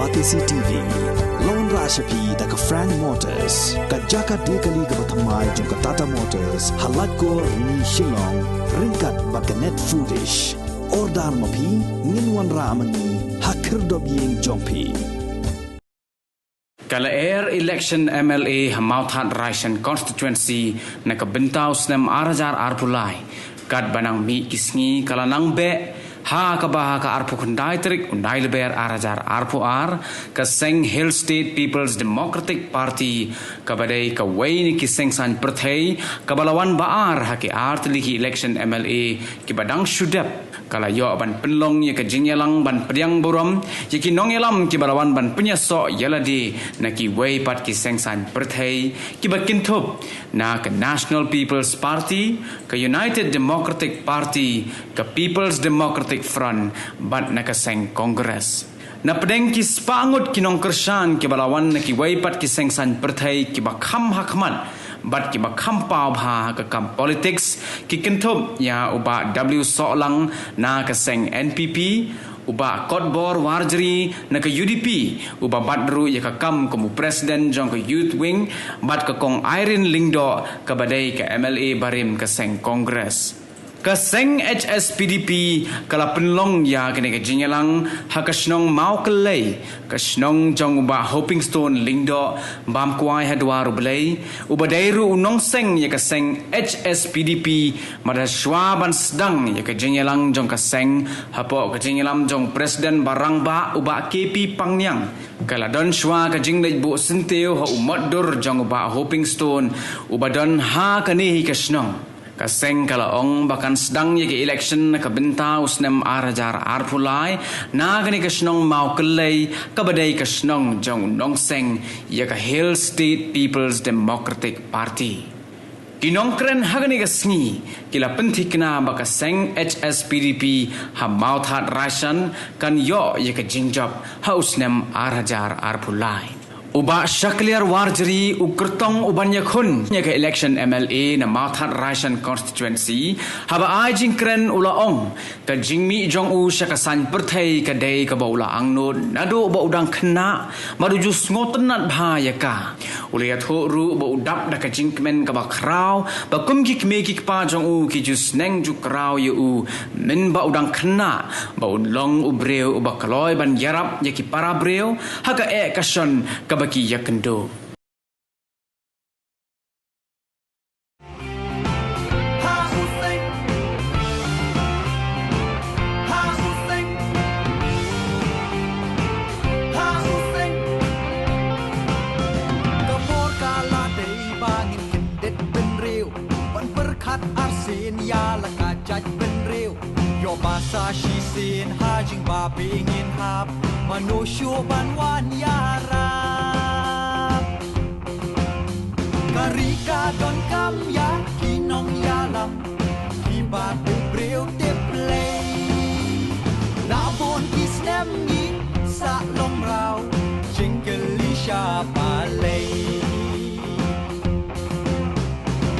Batisi TV, Lone Rashapi da ka Frank Motors, ka Jaka Dekali ka Batamai jong ka Tata Motors, Halat ko ni Shillong, ringkat ba ka Net Foodish, Ordar Mapi, Ninwan Ramani, Hakir Dobyeng Jongpi. Kala air election MLA Hamauthat Raisen constituency na kabintaw snem arajar arpulai kad banang mi kisngi kala nang be ha kabaha ka arpu kundai trik undai leber arajar arpu ar ka Seng Hill State People's Democratic Party kabadai ka waini ki seng san perthai kabalawan baar ha ki art lihi election MLA ki badang shudap kala yo ban penlong ye ka jingyalang ban pediang borom ye ki nongelam ki balawan ban penyasok yaladi na ki wei pat ki sengsan perthai ki bakintop na ka National People's Party ka United Democratic Party ka People's Democratic Front bat na ka Seng Congress na pedeng ki spangut ki nong kersan ki balawan na ki wei pat ki sengsan perthai ki bakham hakmat bat ki bakham pau bha ka kam politics ki kentup ya uba W Solang na ka Seng NPP uba Kotbor Warjri na ka UDP uba badru ya ka kam komu presiden jong ka youth wing bat ka kong Irene Lingdo ka badai ka MLA barim ka Seng Congress ka Seng HSPDP kala penlong ya kene ka jinyalang ha ka snong mau kelai ka snong jong uba Hoping Stone Lingdo bam kwai hadwaru belai uba dairu unong Seng ya ka Seng HSPDP mada shwaban sedang ya ka jinyalang jong ka Seng hapo ka jinyalam jong presiden barang ba uba KP Pangnyang kala don shwa ka jinglai bu senteu ha umat dur jong uba Hoping Stone uba don ha kanihi ka snong ka Seng kala ong bahkan sedang ye ke election ka bintau snem arajar arpulai na gani ka snong mau kelai ka badai ka snong jong nong Seng ye ka Hill State People's Democratic Party kinong kren hagani ka sngi kila pentikna ba ka Seng HSPDP ha Mauthat Raisen kan yo ye ka jingjap ha usnem arajar arpulai uba Shakliar Warjri ukertong uban yakhun nya ka election MLA na Mauthat Raisen constituency haba ai jingkren ula ong ka jingmi jong u syakasan perthai ka dei ka baula angnon nado ba udang khna maduju ngotenat bhaya ka ulia tho ru ba udap da ka jingmen ka ba kraw ba kum ki kme ki pa jong u ki jus neng ju kraw yu u min ba udang khna ba long u breu ba kaloi ban yarap ya ki para breu ha ka e ka shon ka baki yakendo Masa shisin hajing ba pingin hap manusyo banwan yarap karika don kam ya kinong yalam hibat breu te play labon kisnem ni sa long rau jingli sha palay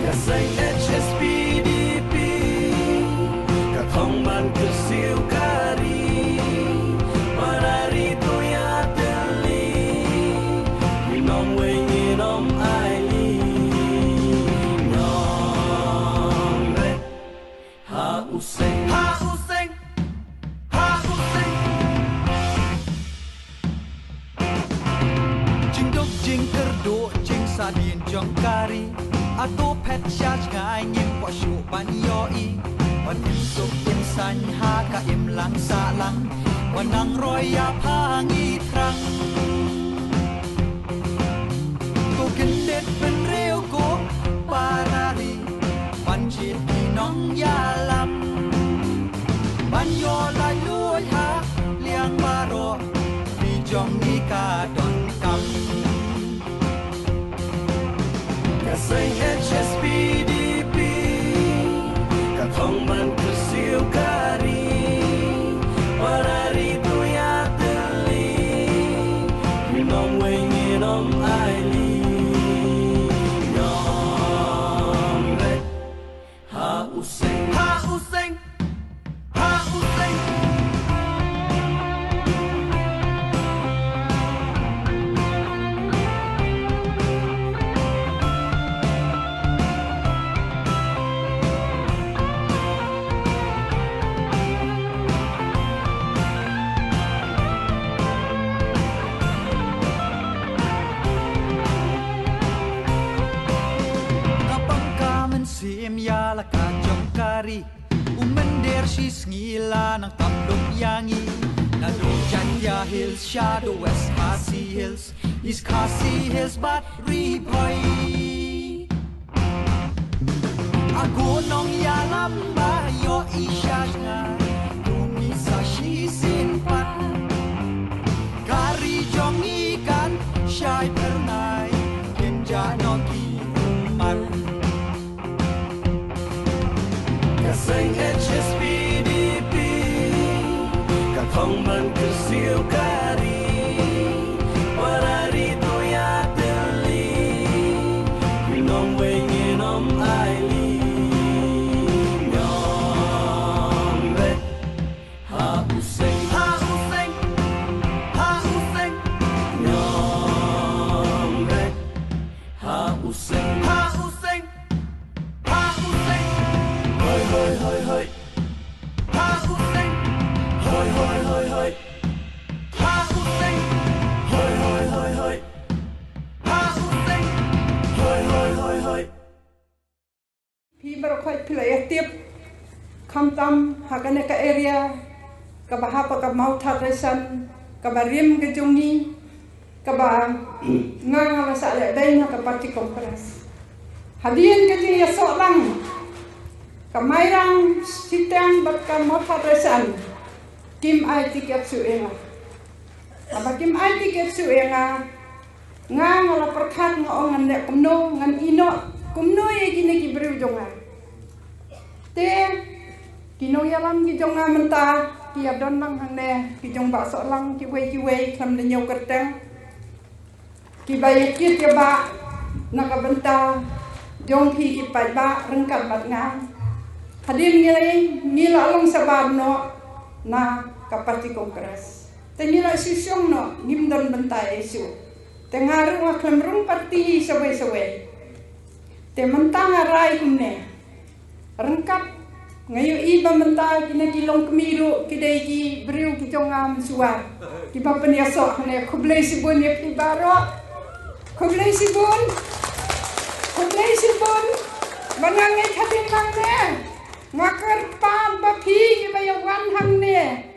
kasay HSPDP katong man kesiu kari marari to ya teli minong wengi nom aili nom re ha useng ha useng ha useng jing dok jing kerdo jing sadin jong kari atau pet syaj ngai ngim po shu ban yoi Wanim suk insan ha ka im lang sa lang Wanang roya pangi trang Ko kendet penreo ko parari Panjit kinong yalam Banyo la luoy ha liang baro Bijong ni ka don kam Kasay HSPDP Katong man kesiu kari Marari tu ya teli Minong wengi nom aili Nom re Ha useng Ha useng Ha useng she's ngila ng tamlong yangi na do Jaya Hills, Shadow West Khasi Hills, East Khasi Hills, but Ripoy. Ako nong yalam ba yo isya nga dumisa shisin pat kari jong ikan syai pernai kimja noki umat kaseng HSPDP katong man kesiu kari warari to ya teli minong wengin om aili Tiap kamtam hakane ka area ka bahapa ka mauthat resan ka barim ke jungi ka ba nga masa le dai na ka parti kongres hadian ke jing ya so lang ka mairang sitang bat ka mauthat resan kim ai tiket su enga aba kim ai tiket su enga nga ngala perkhat nga ongan ne kumno ngan ino kumno ye gine ki bru jonga te kinong yalam ki jong menta ki adon nang hang ne ki jong ba so lang ki wei kham le nyau kerteng ki bai ki te ba na ka benta jong ki ki pai ba rengkat bat nga hadim ni la long sabab no na ka parti kongres te ni la sisong no nim don benta isu te ngaru wa kham rung parti sawe te menta ngarai kumne rengkap ngayo iba menta kina kilong kemiru kidai ki beriu ki jongam suar ki bapen yasok ne kublai sibun ye ibaro kublai sibun banange khatin lang ne ngakar pan ba phi ki bayawan hang ne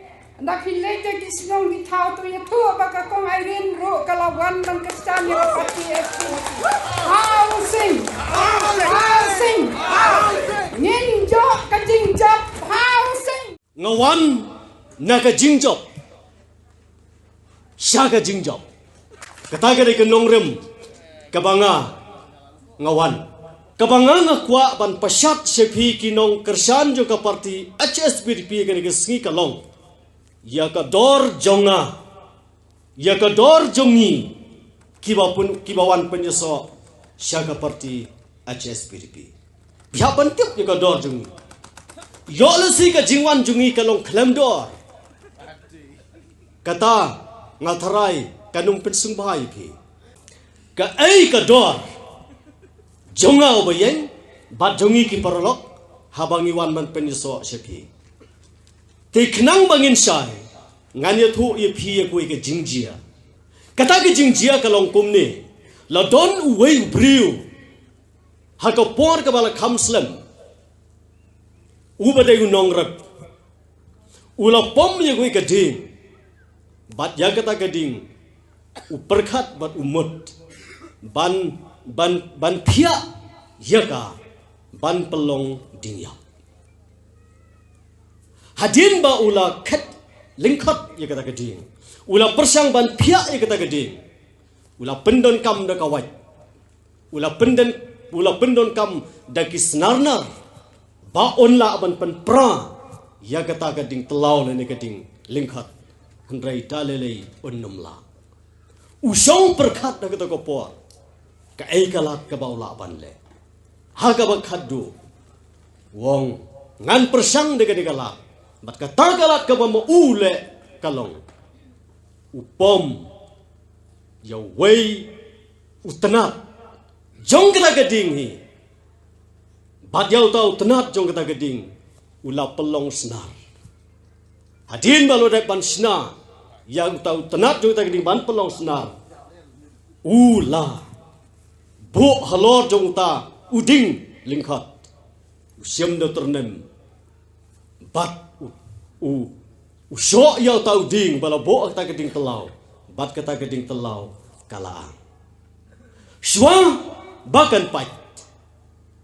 ndak hile te ki sinong ki thau to ye thu ba ka kong airin ro kalawan nang kestan ye pati housing ngin jo ka jing job housing ngawan na ka jing job sya ka jing job kata ka nong rem kabanga ngawan kabanga nga kwa ban pasyat sepi kinong kersan jo ka parti HSPDP ka sengi kalong ya ka dor jonga ya ka dor jongi kibawan penyeso sya ka parti HSPDP biar bentip ya ka dor jongi yo lesi ka jingwan jongi kalong klem dor kata ngatharai kanung pensung bahai pi ka ai ka dor jonga obayeng bat jongi ki parolok habangiwan man penyeso sepi te khnang bangin sai nganya thu ye phi ye koi ke jingjia kata ke jingjia kalong kumne la don uwei briu ha ko por ka bala khamslam ubade unong rat ula pom ye koi ke ding bat ya kata ke ding uperkhat bat umut ban phia yaka ban pelong dingya hadin ba ula khat lingkhat ye kata geding ula persang ban phia ye kata geding ula pendon kam da kawai ula pendon kam da kisnarnar ba onla ban pen pra ya kata geding telau le ne geding lingkhat hendrai dalele onnumla usong perkhat da kata kopor ka ai kalat ka baula ban le ha ka ba khaddu wong ngan persang de gedegala bat ka tagalat ka ba mo ule kalong upom ya wei utnat jong kata geding hi bat yau tau tenat jong kata geding ula pelong senar hadin balo dai ban senar yang tau tenat jong kata geding ban pelong senar ula bu halor jong ta uding lingkhat usiam do ternem bat Syok yau tau ding bala bo kata keding telau. Bat kata keding telau kalaang. Shwa bakan pai.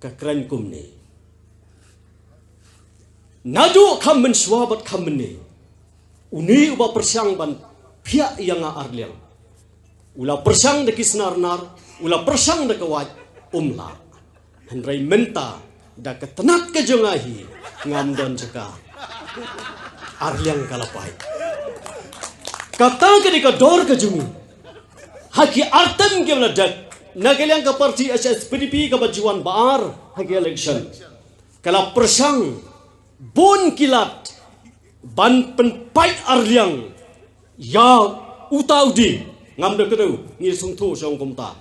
Kakran kum ni. Nadu kam men shwa bat kam ni. Uni uba persyang ban pia yang arliang. Ula persyang de kisnar-nar, ula persyang de kawat umla. Henry menta da ketenak ke jengahi ngam don jeka. Arliang kalapai. Kata ke dika dor ke jumi. Haki artem ke meladak. Nagaliang ke parti HSPDP ke bajuan baar haki election. Kala persang bon kilat ban penpai arliang ya utau di ngam de kedau ngir sungtu song kumta.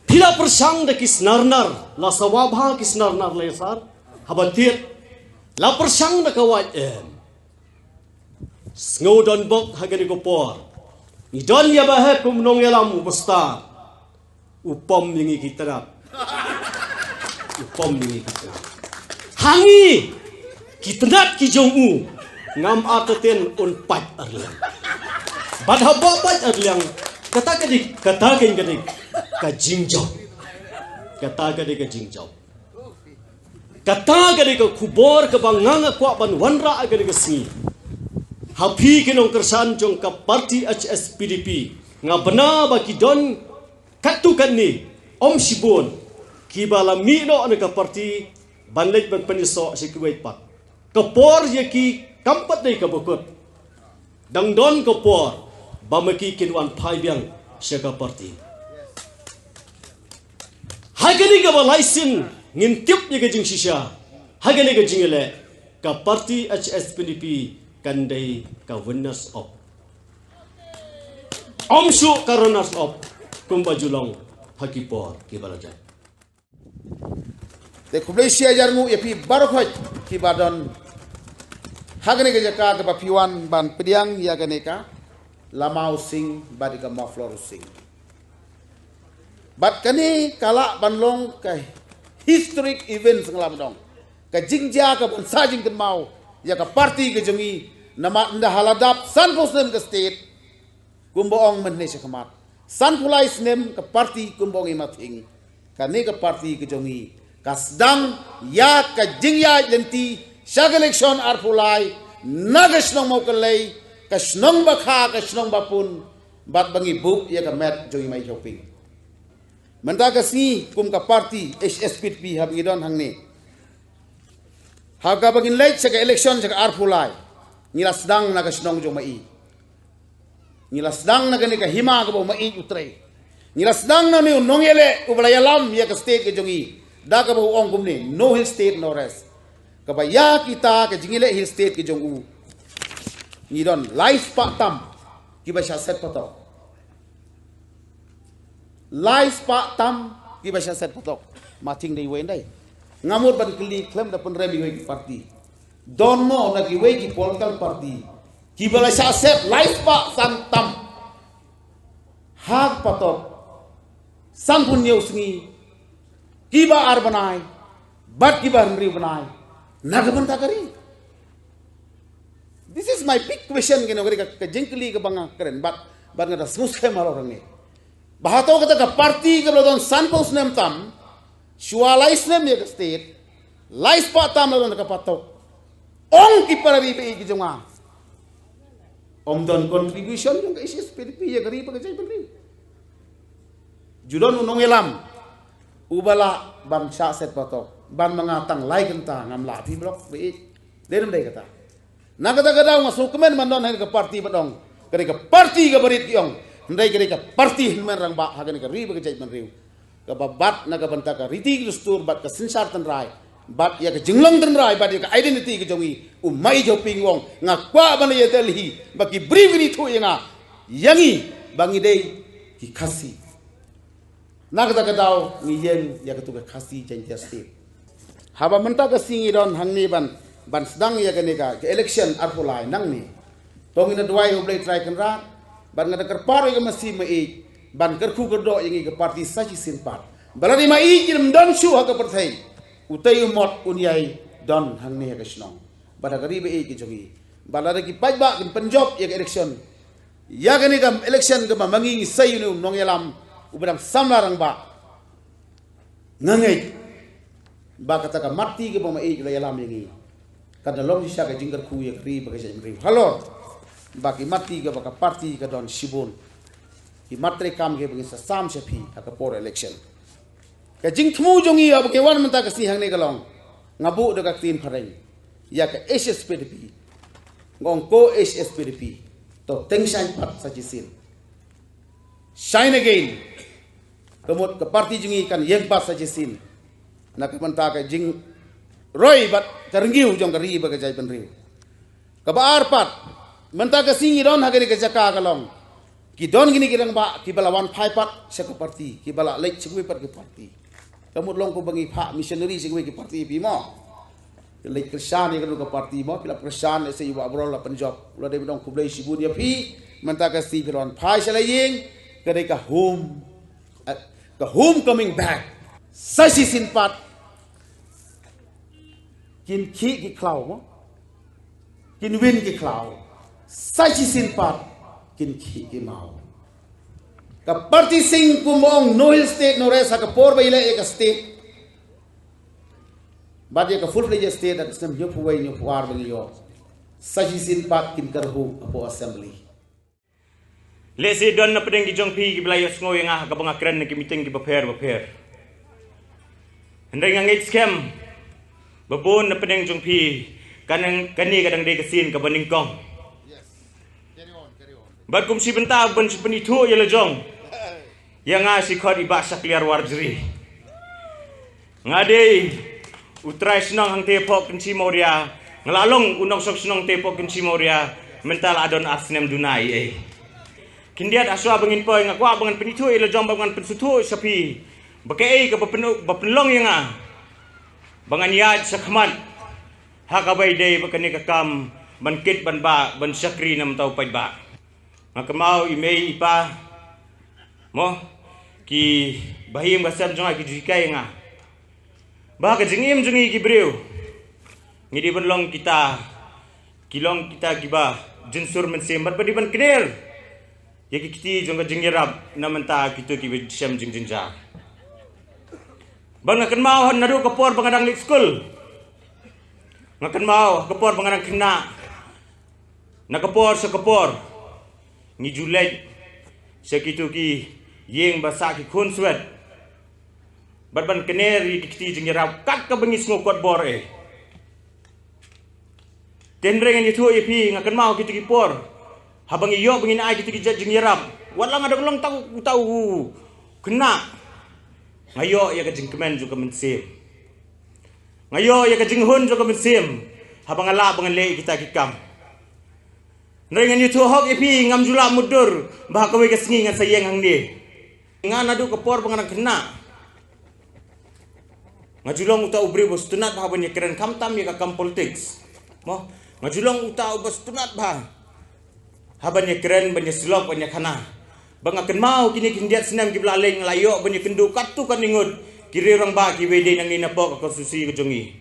Tila persang de kisnarnar la sawabha kisnarnar lesar habatir la persang de kawai Snowdon bok hagani kopor. Ni don ya bahap kumnong yalam bestar. Upom lingi kita. Upom lingi kita. Hangi kita nak kijong u ngam ataten on pat arlang. Badha pat arlang kata kadik ka jingjau. Kata kadik ka jingjau. Kata kadik ka kubor ka banganga kwa ban wanra kadik ka singi. Hapi kinong kersan jong ka parti HSPDP nga bana ba kidon katukan ni om sibon kibala mino ano ka parti banlej ban paniso si kuwait pat kapor yaki kampat day kabukot dangdon kapor bamaki kinwan paibyang siya ka parti hagani ka ba laisin ngintip ni ka jing sisya hagani ka jingile ka parti HSPDP kandai ka winners of omsu ka runners of kumbajulong hakipor kibalajan te kublesia jarmu yapi barokhoj kibadon hagane ke jaka ka piwan ban pediang ya ganeka lamau sing badika maflor sing bat kani kala banlong ka historic events ngalam dong ka jingja ka bon sajing kan mau ya ka parti ke jengi nama nda haladap san posnem ke state kumboong menne sekamat san pulai snem ke parti kumboong imating kane ke parti ke jongi kasdang ya ka jingya lenti shag election ar pulai nagasnong mau kelai kasnong bakha kasnong bapun bat bangi buk ya ka met jongi mai shopping menta kasi kum ka parti HSPDP habidon hangne haga bagin late sa election sa ar pulai nilasdang na kasnong jong mai nilasdang na gani ka hima ka bo mai utre nilasdang na ni nongele ubalayalam ya ka state ke jongi da ka bo ong kumni no hill state no rest ka ba ya kita ka jingile hill state ke jongu ni don life pa tam ki ba sha set patok life pa tam ki ba sha set patok mating dei wen dai ngamut ban kli klem da pun remi wi parti don't know na ki way ki political party ki bala sa set life pa san tam hak patot san pun new singi ki ba ar banai bat ki ba ri banai nagaban ta kari this is my big question kino kari ka jingkli ka banga karen bat ngada smus ke maro rangi bahato kata ka party ka don san pos nem tam shua life nem ye state life pa tam na don ka patok ong ki para ribe ki jonga om don contribution yung isis PDP ya gari pa kay pali judon unong elam ubala ban sha set patok ban mga tang lai kanta ngam la pi blok be denem dai kata nagata gadaw nga sukumen man don ka party badong kari ka party ka barit yong ndai kari ka party men rang ba hagan ka ribe kay man riu ka babat nagabanta ka riti lustur bat ka sinsar tan rai bat ya ke jenglong dan rai bat ya ke identity ke jongi umai jo pingwong ngakwa ban ya telhi baki brivini thu yanga yangi bangi dei ki khasi nagata kadau ni yen ya ke tu ke khasi chantia state haba menta ke singi don hangni ban sedang ya ke neka ke election arpulai nang ni tongina duai oblay try kan ra ban ngada kerparo ke masi mai ban kerku kerdo yangi ke parti sachi sinpat balani mai jirim don shu ha ke perthai utai umot unyai don hangni ya kesnong pada kari be ki jongi balada ki pajba kin Punjab ya election ya gani kam election ke mangi sai nu nong yalam ubram samlarang ba ngangai ba kata ka mati ke bama e yalam yangi kada long sisa ka jingkar ku ya kri ba ka jingkar halor ba ki mati ke ba ka parti ka don sibun ki matre kam ke bagi sam sepi ka por election ka jing thmu jongi ab ke wan menta ka si hang ne ka long ngabu de ka tin phareng ya ka SSPDP ngong ko SSPDP to tengsan pat sa jisin shine again kemut ke parti jungi kan yang pat sa jisin nak menta ka jing roy bat terenggiu jong kari ba ka jai penriu ka baar pat menta ka singi don hagari ka jaka kalong ki don gini kirang ba ki balawan phai pat sa ka parti ki bala lek chigwe pat ki parti kemut long ko bangi pha missionary chigwe ki parti pi mo lek kersan ni kan ka parti mo pila kersan se iwa abrol la Punjab la de dong kublai sibun ya pi menta ka si bron phai sala ying kadai ka home coming back sasi sin pat kin ki klau mo kin win ki klau sasi sin pat kin ki mau ka parti sing kumong no hill state no resa ka por baile ek state Badia ka full-fledged state at sem nyo puway nyo puwar bang iyo. Sajisin pat kin karhu apo assembly. Lesi don na pedeng gijong pi gibayos ngoy nga kabang akren na kimiting gibaper. Henday nga ngait scam. Babon na pedeng jong pi kanang kani kadang day kasin kabaning kong. Yes. Carry on. Bad kum si bentag ban si penito yala jong. Yang nga si kod iba sa clear warjri. Nga day utray senang hang tepok kenci moria ngelalong unang sok senang tepok kenci moria mental adon asnem dunai kindiat aswa bangin poy ngakwa bangan penitu ila jom bangan pensutu sapi bakai ke bapenlong yang bangan yad sakmat hakabai day bakani kakam bankit banba ban sakri nam tau pajba ngakamau imei ipa mo ki bahim gasam jonga ki jikai nga Bahkan jengim jengi gibreu ngidi benlong kita kilong kita giba jensur mensembat badi ban kenel ya kiti jong jengerab namenta kitu ki syam jeng jenja bang akan mau nadu kapor bangadang lit school ngakan mau kapor bangadang kena na kapor sa kapor ni julet sa kitu ki yeng basa ki khonswet Barban keneri kiti jengerab kat ka bengis ngokot bor Tendreng yang itu pi ngakan mau kitu kipor habang iyo bengin ai kitu kijat jengerab walang ada ulang tahu kena ngayo ya ka jengkemen juga mensim ngayo ya ka jenghun juga mensim habang ala bangan le kita kikam Nrengan itu hok pi ngam jula mudur bah ka we ka sengi ngan sayeng hang ni ngan adu kepor bangan kena ngajulong uta ubri bos tunat bah banyak keren kamtam ya kakam politics mo ngajulong uta bos tunat bah habanyak keren banyak silok banyak kana bang akan mau kini kindiat senam ki blaleng layo banyak kendu katu kan ingut kiri orang ba ki wede nang inapok ka susi kejongi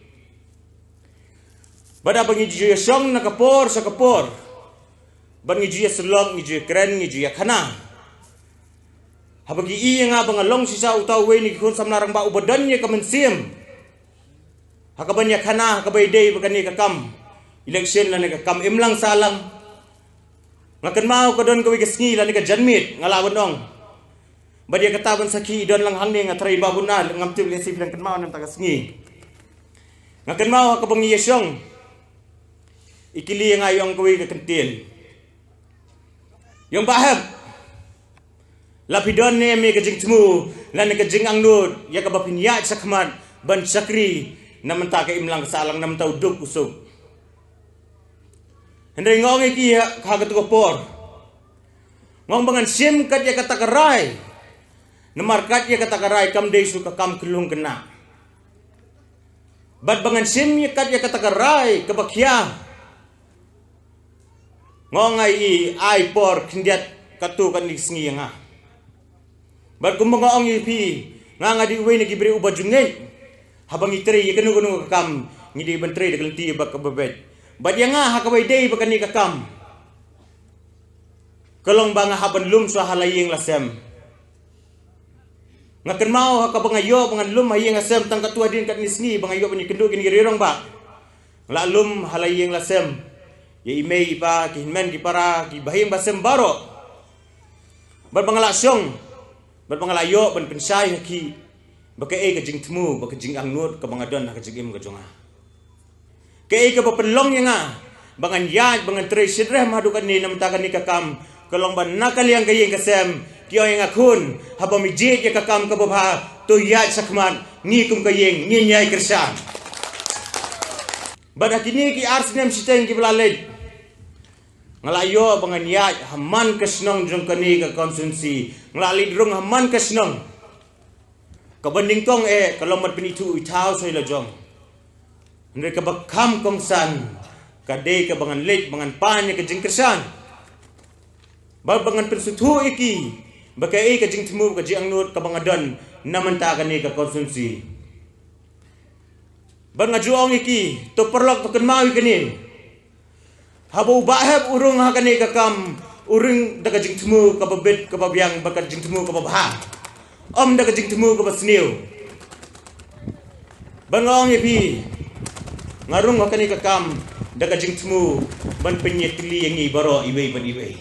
bada bangi jiya song na kapor sa kapor bangi jiya silok ni jiya keren ni jiya kana habagi iya nga bangalong sisa utaw we ni kun samnarang ba ubadan niya kamansim hakabanya kana hakabay day bagani kakam election la ni kakam imlang salang ngakan mau ka don kawi kasngi la ni ka janmit ngalawan ong badia kataban saki don lang hangni nga tray babunal ngamtim le sip lang kan mau nam tagasngi ngakan mau hakabang yesyong ikili nga yung kawi ka kentil yung bahab Lapidon ne me kajing temu lan kajing angnud ya ka bapinya sakmat ban sakri namenta ka imlang salang nam tau duk usuk hendai ngong iki kagat ko por ngong bangan sim kat ya kata karai namar kat ya kata karai kam dei su ka kam kelung kena bad bangan sim ya kat ya kata karai ka bakya ngong ai por kindiat katu kan lisngi nga Bar kumbaga ang ipi nga di uwi nagibri uba jungay habang itri ikanu kakam ngidi bantri dagalti ba kababet Bad yang hakawai day bakani kakam. Kalong banga haban lum so halaying lasem. Ngakan mau hakabangayo bangan lum haying lasem tang katua din kat nisni bangayo bani kenduk gini rirong ba. La lum halaying lasem. Ya imei pa ki hinmen ki para ki bahing basem baro. Bad bangala syong. Bad bangala yo ban pensai ki bakai ke jing temu bakai jing angnut ke bangadon ke jing im ke jonga. Ke bapelong yang bangan yaj bangan tresid reh madukan ni namtakan ni kakam kalong ban nakal yang kayeng kasem kiyo yang akun haba mijit ya kakam ke babha to yaj sakman ngikum kayeng nyai kersan. Bada kini ki arsnem siteng ki belalej ngalayo bangan yaj haman kesnong jong kani ke konsumsi ngalali drung haman kesnong kabanding tong kalau mat penitu itau soi la jong mereka bakam kongsan kadai ke bangan lej bangan pan ke jing kersan ba bangan persutu iki bakai ke jing temu ke jing angnut ke bangadon namanta kan ni ke konsumsi bangajuang iki to perlok to kenmawi kini habu bahab urung ha kan ni ke kam urung daga jing temu ke babet ke babiang bakat jing temu ke babha om daga jing temu ke basniu bangong ipi ngarung ha kan ni ke kam daga jing temu ban penyetli yang i baro iwei ban iwei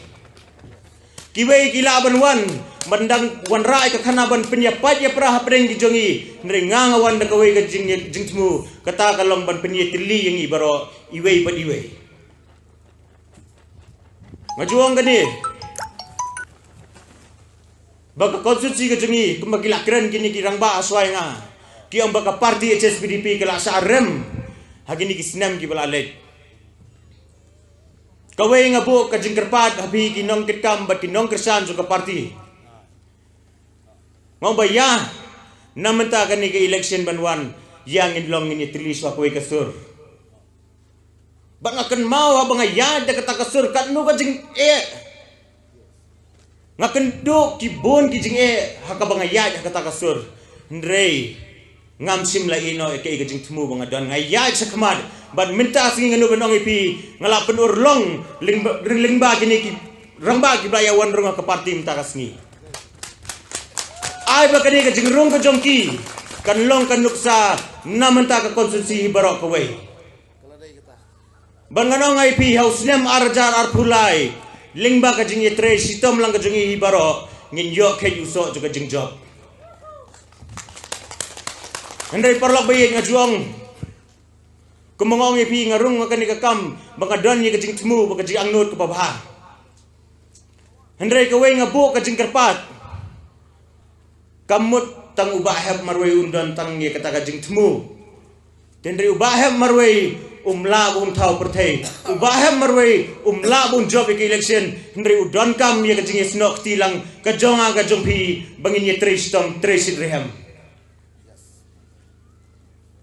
kiwei gila ban wan mandang wan rai ke kana ban penyapat ya prah preng gi jongi nrengang wan daga wei ke jing temu kata kalong ban penyetli yang i baro iwei ban iwei ngajuang gani baka konstitusi ke jongi kumbagila keren kini kirang ba aswai nga kiong baka parti HSPDP kala sa rem hagini kisnam ki balalej kawai nga bu ka jingkerpat habi kinong kitkam bat kinong kersan so ka parti ngau baya namenta kan ni ke election banwan yang inlong ini tulis wa kawai kasur bang akan mau abang ya da kata kasur kat nu ka jing ngaken do kibon ki jing hakabang ya kata kasur ndrei ngam sim la ino ke jing temu bangadon ngaya sa kamad ban minta singi nganu benong ipi ngala penur long lingba kini ki rangba ki blayawan runga ke parti minta kasngi ai ba kani ke jingrung ke jongki kan long kan nuksa namenta ke konsumsi barok kawai ban nganong ipi hausnem arjar arpulai lingba ke jingi tre sitom lang ke jingi barok ngin yo ke yuso juga jingjob andai perlok bayi ngajuang kumangong ipi ngarung akan ikakam bangadon ye kejing temu bakajing angnut ke babha andai kawai ngabu kejing kerpat kamut tang ubahab marwai undan tang ye kata kejing temu tendri ubahab marwai umla bun tau pertai ubahab marwai umla bun job ke election andai udon kam ye kejing snok tilang kajonga kajongpi bangin ye tristom trisid reham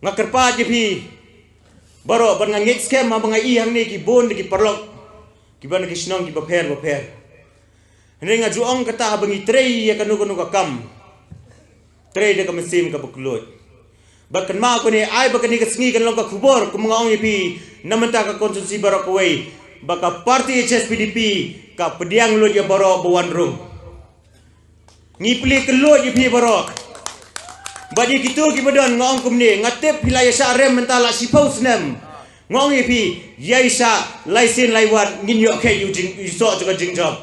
ngakerpa jipi baro ban ngangik scam ma bangai ihang ni ki bon ki perlok ki ban ki snong ki baper henry ngajuong kata bangi trei ya kanu ka kam trei de ka mesim ka buklot bakan ma ko ni ai bakan ni ka sngi kan long ka khubor ku mangaong ipi namenta ka konsumsi baro ko wei baka parti HSPDP ka pediang lo ya baro bawan rum ngipli kelot ipi baro bagi gitu kibadon ngong kumni ngatep hilaya sa rem mentala sipau senam ngong ipi yaisa laisin laiwat ngin yo ke yujing iso juga jingjob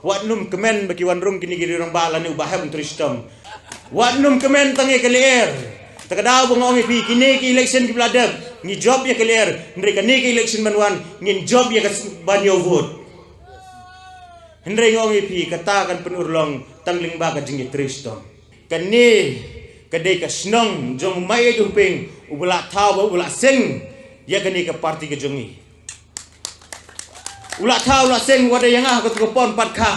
wat num kemen bagi wanrung kini giri rong bala ni ubaham tristom wat num kemen tangi keler takadaw ngong ipi kini ki election ki bladab ngi job ya keler mereka ni ki election manwan ngin job ya banyo vote Hendrai ngong ipi katakan penurlong tangling baka jingi tristom kani kadai ka snong jong mai juping ubala thaw ubala sing ya kani ka parti ke jongi ula thaw la sing wada yang ah ka pon pat kha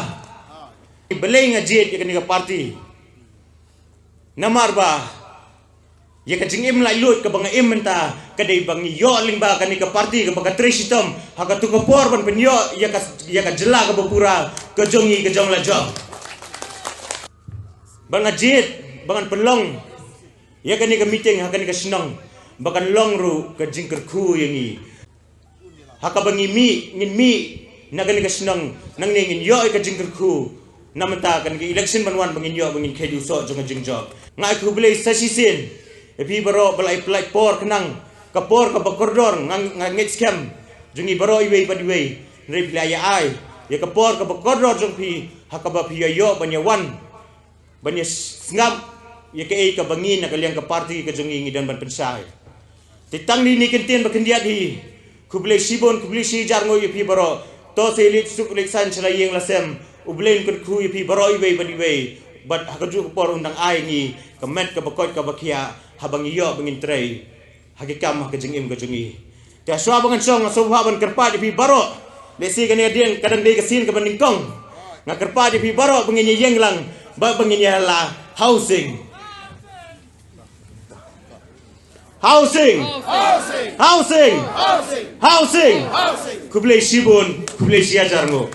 belai ngajit ya kani ka parti namar ba ya ka jingim lai lut ka bang im menta kadai bang yo ling ba kani ka parti ka baka tristom ha ka tu ka por ban penyo ya ka jela ka bapura ka jongi ka jong la jong bang ajit bangan pelong ya kani ka meeting ha kani ka senang bakan longru ke jingker ku yang i hakabangi mi ngin mi nagan ka senang nang ngin yo ka jingker ku namata kan ke election banwan bangin yo bangin kedu so jong jingjok ngai ku beli sasisin epi baro balai plai por kenang kapor ka bakordor ngang ngit scam jungi baro iwe padiwe reply ai ya kapor ka bakordor jong pi hakaba pi yo banyawan banya ngam ya ke ka bangin na kaliang ka party ka jungi ngidan ban pensai titang ni kentin bakendiat hi kublai sibon kublai si jarngo ya pi baro to selit suk leksan celayeng lasem ublen kun ku pi baro iwe padiwe bat hakaju por undang ai ni kemet ka bakot ka bakia habang iyo bangin tray hakikam hakajengim kajungi ta swa bangan song sobha ban kerpa di pi baro lesi kan dia kadang dia kesin ke bandingkong ngakerpa di pi baro bangin yeng lang ba bangin la housing kublai sibun kublai siajarngo